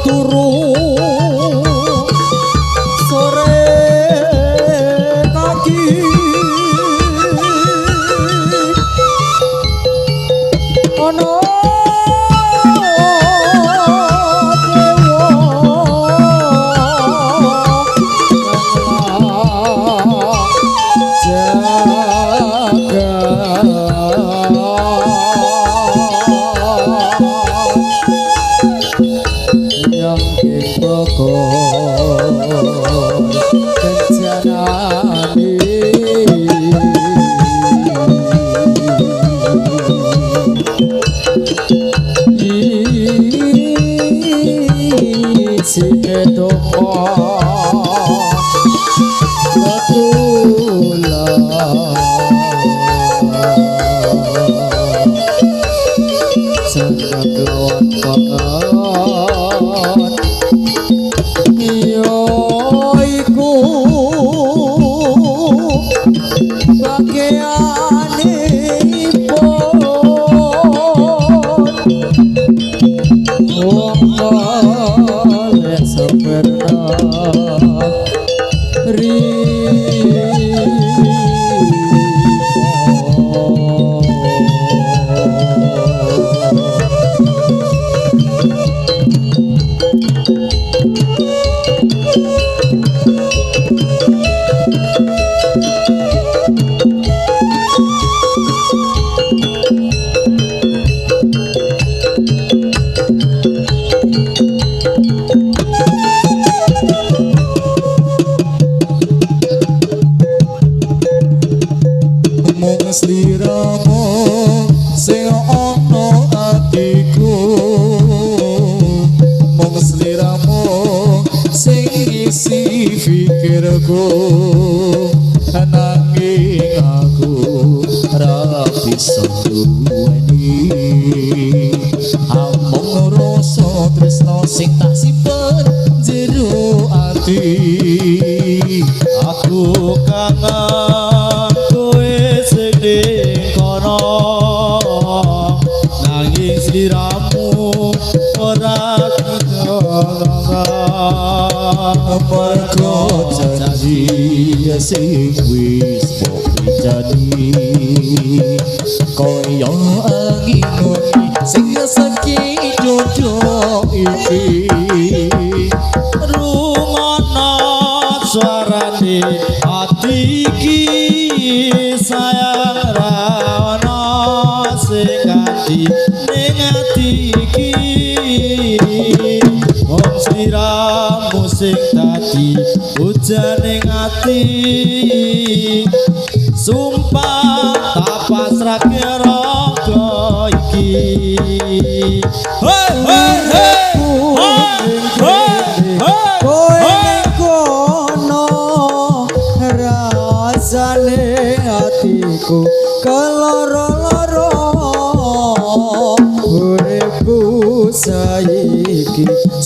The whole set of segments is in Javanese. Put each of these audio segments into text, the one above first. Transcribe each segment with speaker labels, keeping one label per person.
Speaker 1: turu sore kaki ono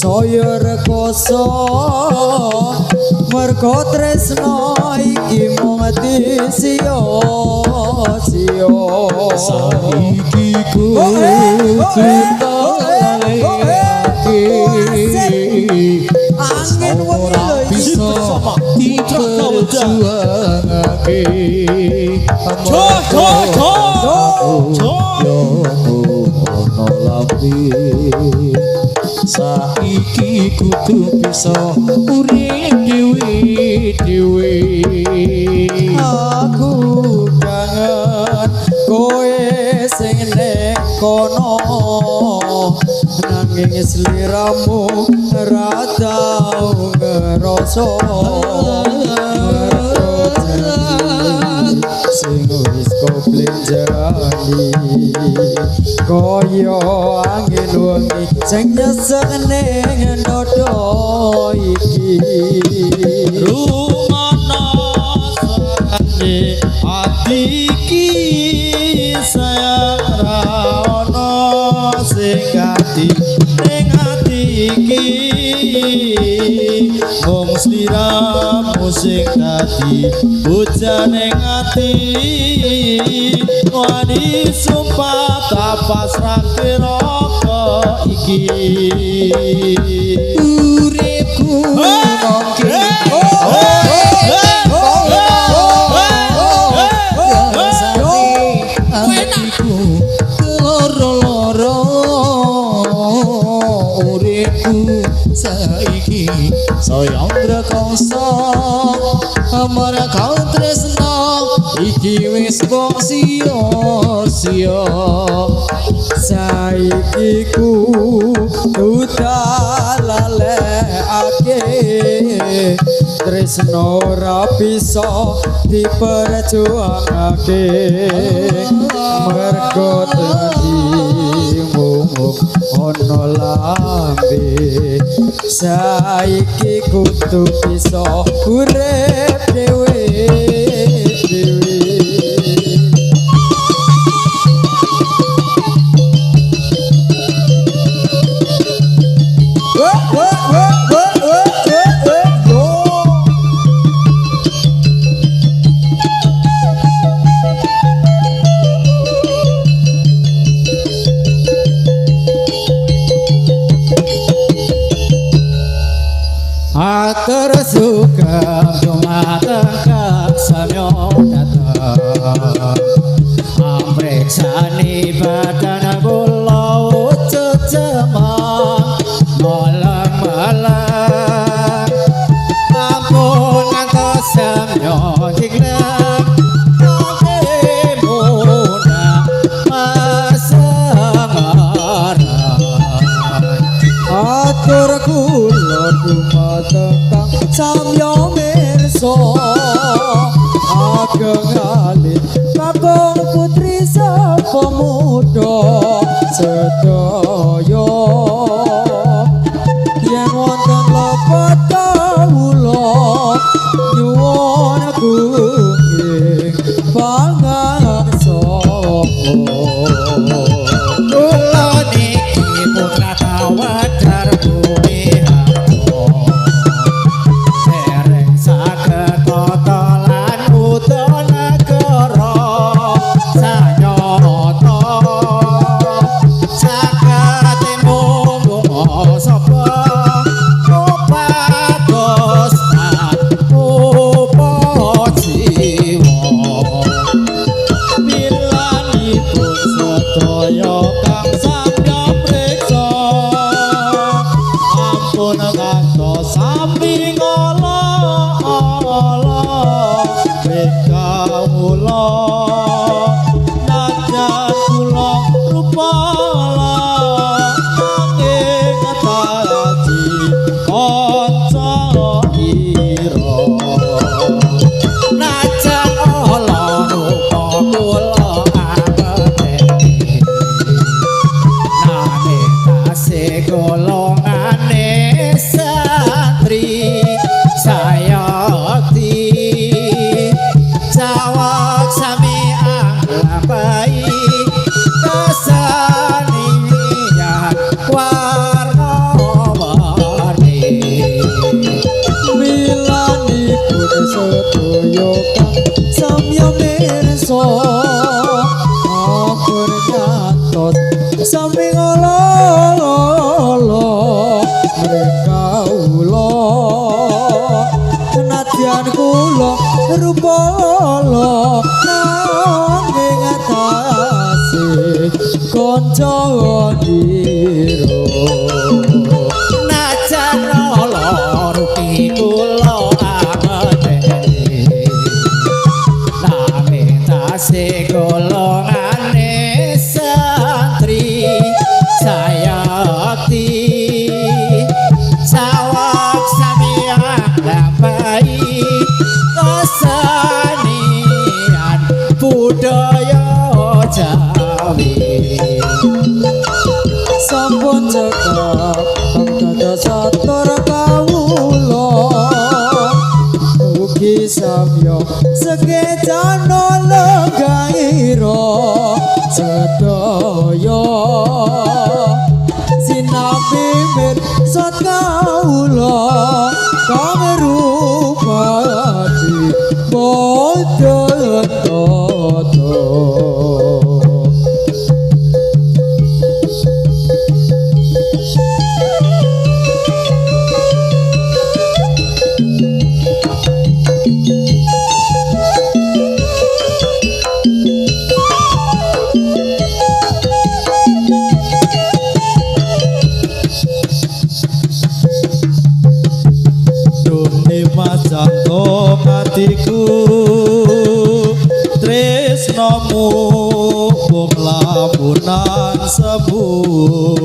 Speaker 1: saya rekoso mergo tresno iki mung sia-sia saiki kudu angin ora bisa diperjuangake saiki kudu bisa urip dhewe aku kangen kowe sing nek kono nanging sliramu ra tau ngerasa sing wis koplenjani kaya angin wengi sing nyesek ning dodo iki
Speaker 2: rumana sakane ati iki sayang ra ono sing ati ning ati iki mung sliramu sing dadi bocah ning ati wani sumpah tak pasrahke roko iki
Speaker 1: uripku nongki hatiku loro-loro uripku saiki sayang rekoso amara kau tresno iki wis kok sia-sia saiki ku lalekake tresno ora bisa diperjuangake mergo dadi mung ono lambe saiki kudu bisa urip dhewe Atur suka dumateng samyo dateng ampreksani badan kula wujud cemang malang-malang ampun ngantos samyo diglem muna masangaran atur kula dumateng samyo mirsa ageng alit kakung putri sapa muda sedaya yen wonten lepat kawula nyuwun kuing pangangsa kula niki putra kawadar bumi konco diro najan loro rupi kula angeteni nami tasih golongane santri sayakti sesatur kawula ugi samya sekecana lenggahira sedaya sinapi mirsat kawula kang rupati boten tata.
Speaker 2: Jantung hatiku tresnomu mung lamunan sebuh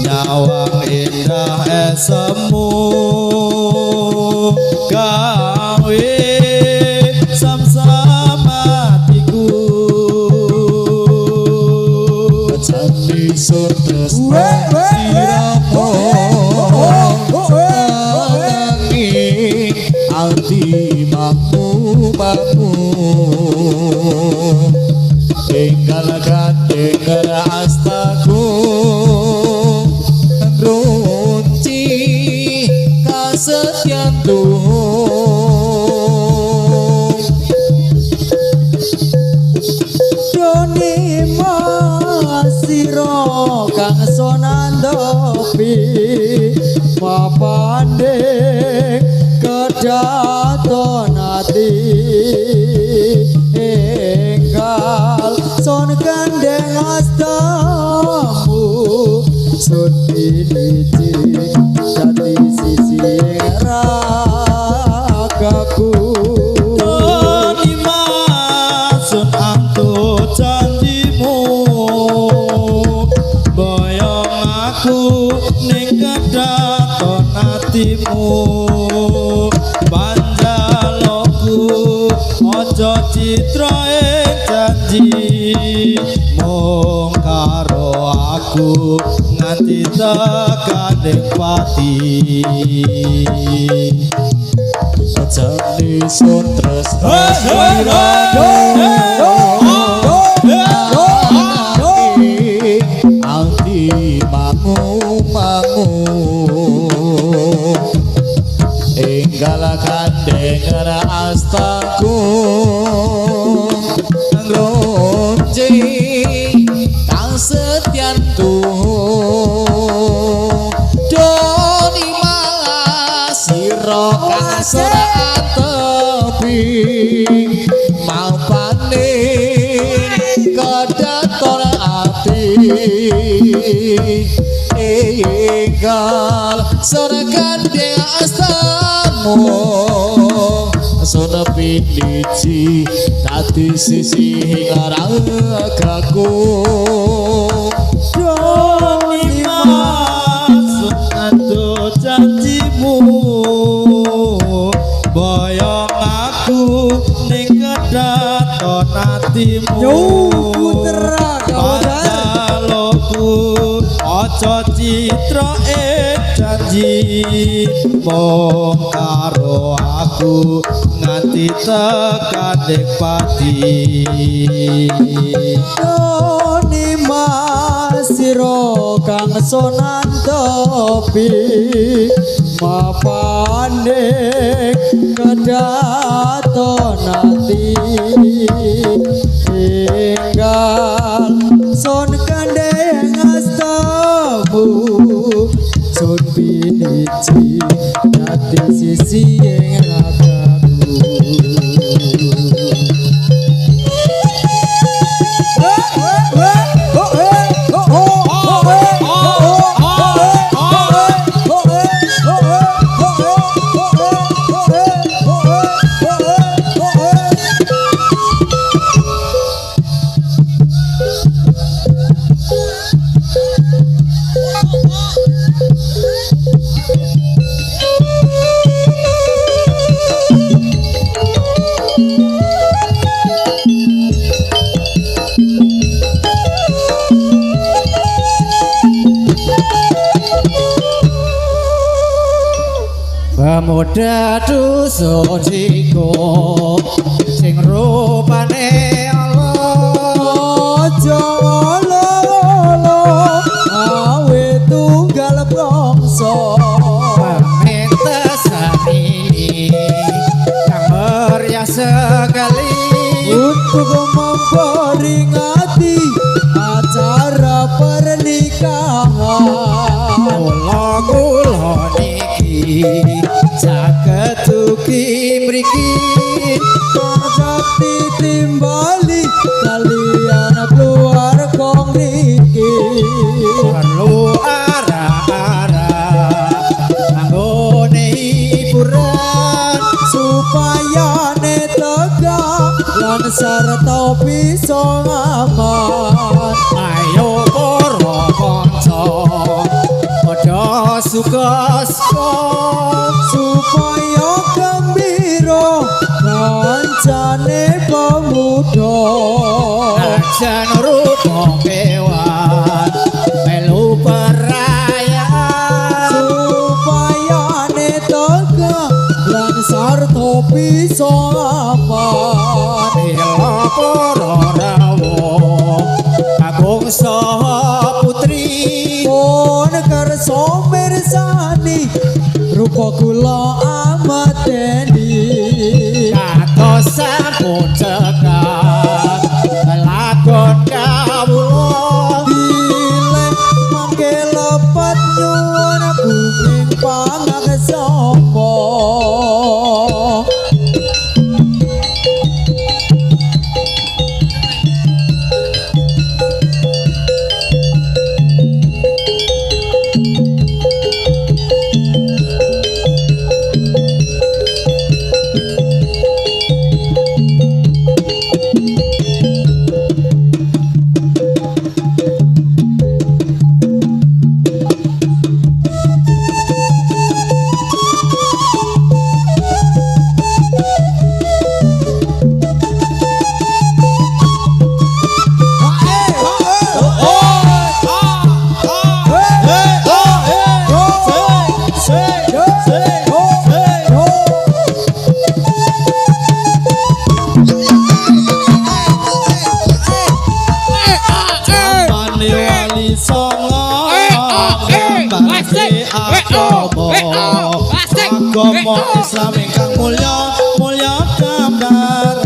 Speaker 2: nyawang indah esemu gawe samsam hatiku jati sutras siramu
Speaker 1: Alti mamu tinggal gandengar astaku runci kasetyan tuh doni masiro kang sonandopi mapandek kedaton ati enggal son gandeng astamu sun piniji jati sisi ragaku
Speaker 2: lima sun antu janjimu boyong aku ning kedaton atimu ojo citra janji mung karo aku nganti tekaning pati
Speaker 1: jati sutras alti mangu enggal gandengar astaku ngrunci kang setyan tuh doni malas sira kang sora tepi maupane kedaton ati enggal sora gandeng astamu sona piniji dadi sisi ragaku
Speaker 2: doni masun antu janjimu boyong aku ning kedaton atimu padaloku ojo citra janji mung karo aku nganti tekaning pati
Speaker 1: doni masiro kang sonantopi mapandek kedaton ati enggal son gandeng astamu sun piniji dadi sisi ragaku Pemuda dusodiko sing rupane Allah Jawa awe tunggal bangsa pamentasanini kang meriah sekali untuk memperingati acara pernikahan kula niki saged ugi mriki sakti timbali kalian keluarga niki perlu arah-arah anggone hiburan supaya tegak lan sarta bisa aman ayo para kanca padha suka-suka supaya gembira kancane pemuda ajan rupa kewan melu perayaan supaya tegak lan sarta bisa aman ila para rawuh agung saha putri pun kersa mirsani rupa kula amat deni katos sampun cekak lakon kawula bilih mangke lepet nyuwun bumi pangaksama agama Islam ingkang mulya mulya gambar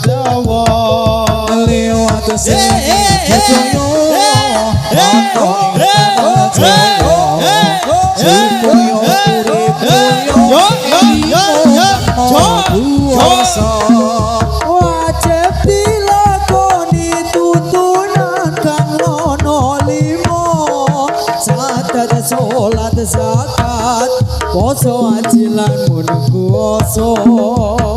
Speaker 1: Jawa liwat sejoyo wajib dilakoni tuntunan kang ono limo sadat salat zakat poso ajilan mun kuwasa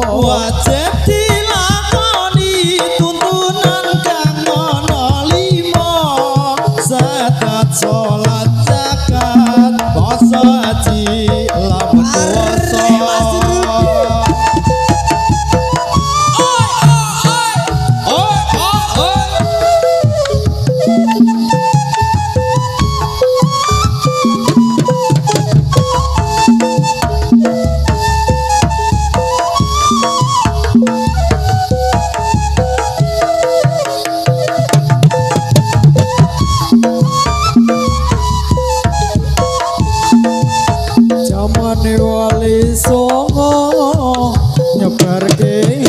Speaker 1: wajib dilakoni tuntunan kang ana 5 zakat salat zakat poso ajilan mun kuwasa wali songo nyebarke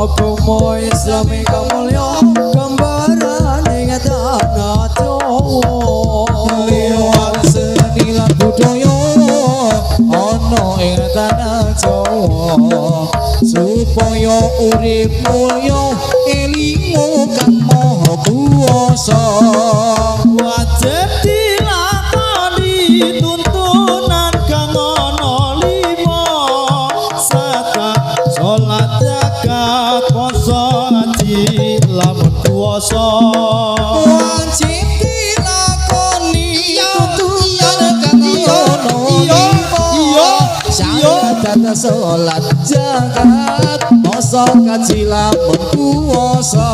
Speaker 1: agama Islam ingkang mulya gambaran ing tanah Jawa liwat seni lan budaya ana ing tanah Jawa supaya urip mulya elingo kang maha kuwasa wajib dilakoni tuntunan kang ana 5 zakat salat zakat poso haji lamun kuwasa wajib dilakoni tuntunan kang ana 5 zakat salat zakat poso haji lamun kuwasa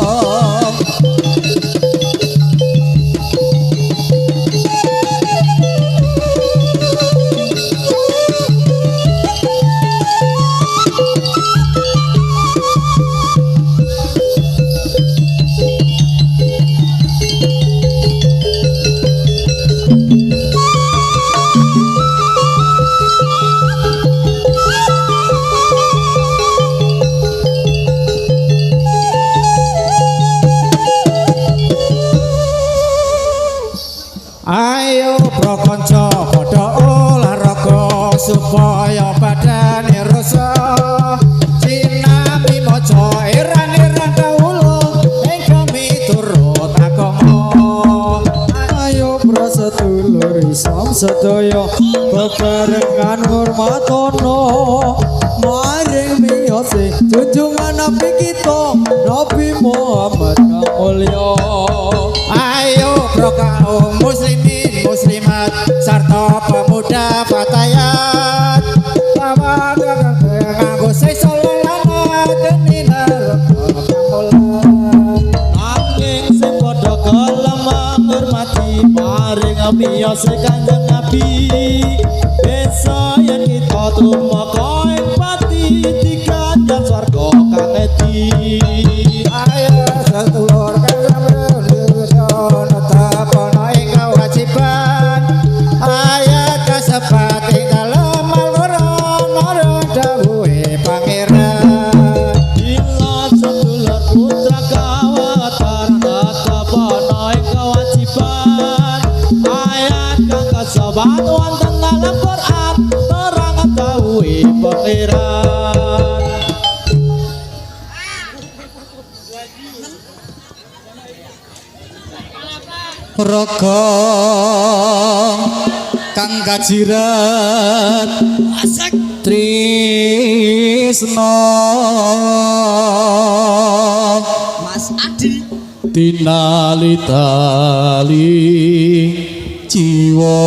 Speaker 2: Ayo prokonco padha olahraga supaya badane rasa sinami maca irang-irang kawula ingkang miturut agama. Ayo prasedulur Islam sedaya bebarengan hormatono maring miyose junjungan Nabi kita Nabi Muhammad kang mulya. Ayo pro kaum muslimin muslimat sarta pemuda fatayat lawan nganggo sesa lan keminar
Speaker 1: Nanging sing padha gelem ngurmati maring miyose Kanjeng Nabi bisa yen kita tumeka ing pati dikanjeng swarga kang edi.
Speaker 2: ayo sedulur ayat kasebat ing dalem Al-Qur'an dawuhe pangeran.
Speaker 1: Bila sedulur putra kawatar tetepana ing kewajiban ayat kang kasebat wonten dalam Quran terang dawuhe pangeran.
Speaker 2: Raga kang kajirat tresna
Speaker 3: Mas Adi
Speaker 2: tinali-tali jiwa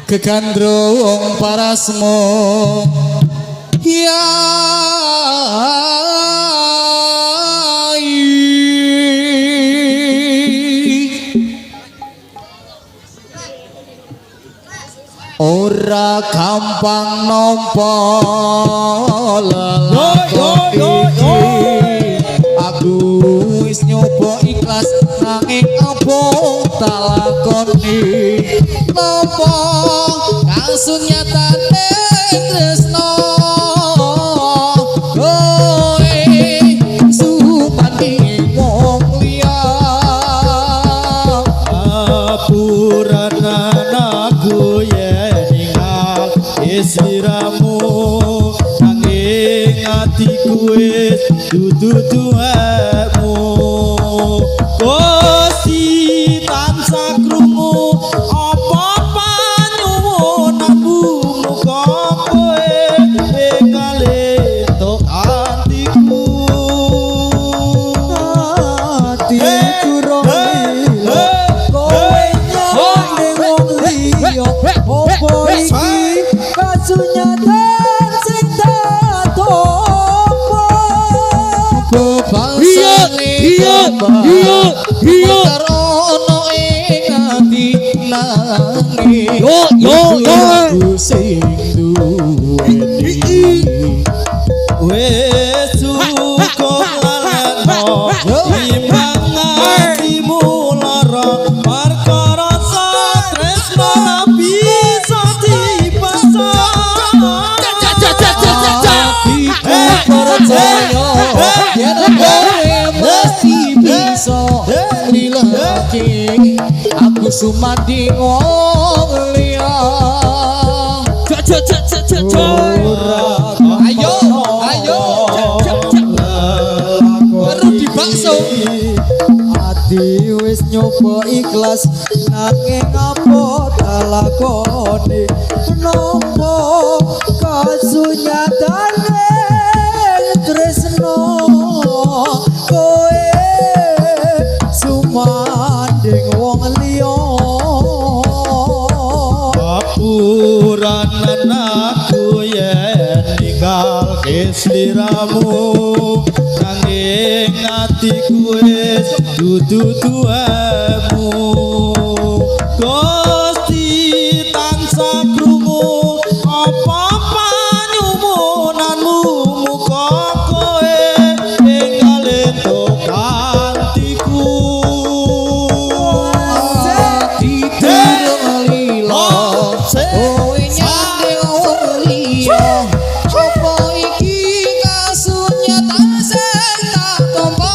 Speaker 2: gegandrung parasmu ya ora gampang nampa lelakon aku wis nyoba ikhlas nanging apa tak lakoni napa kasunyatane tresno kowe supandi wong liya
Speaker 1: Apurana naku yeningal sliramu nanging atiku wis dudu duwemu Gusti tansah krungu apa panyuwunanmu muga kowe enggal atiku
Speaker 2: atiku romila kowe nyone wong liya opo iki kasunyatan sing tatompo bebangsane ono ing ati langit yo sing duweni
Speaker 1: wis cukup laleno timbang atimu lara perkara tresno bisa dipaksa
Speaker 2: percaya yen kowe mesti bisa nglilake aku sumadi wong liya ayo baru dibakso ati wis nyoba ikhlas nanging apa tak lakoni napa kasunyatane tresno kowe sumanding wong liya
Speaker 1: apuranan aku yen ninggal sliramu nanging atiku wis dudu duwemu Gusti tansah krungu apa panyuwunanmu muga kowe enggal kantiku
Speaker 2: kowe nyande wong liya apa iki kasunyatan sing tak tampa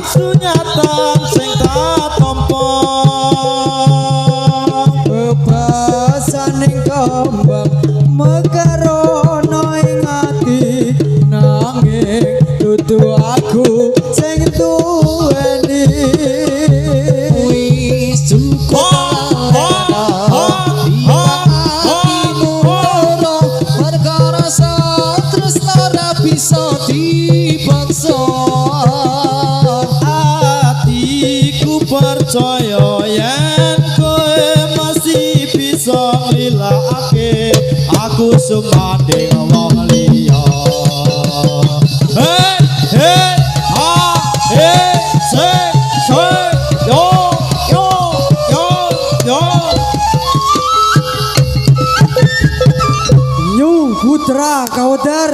Speaker 1: kasunyatan sing tak tampa
Speaker 2: bebasaning kembang mekarono ing ati nanging dudu aku sing duweni wis cukup perkara satresna ora bisa dipaksa
Speaker 1: atiku percaya yen kowe masih bisa nglilakake aku sumanding wong liya hey hey ha hey say yo yo yo yo
Speaker 2: New Putra Kaudar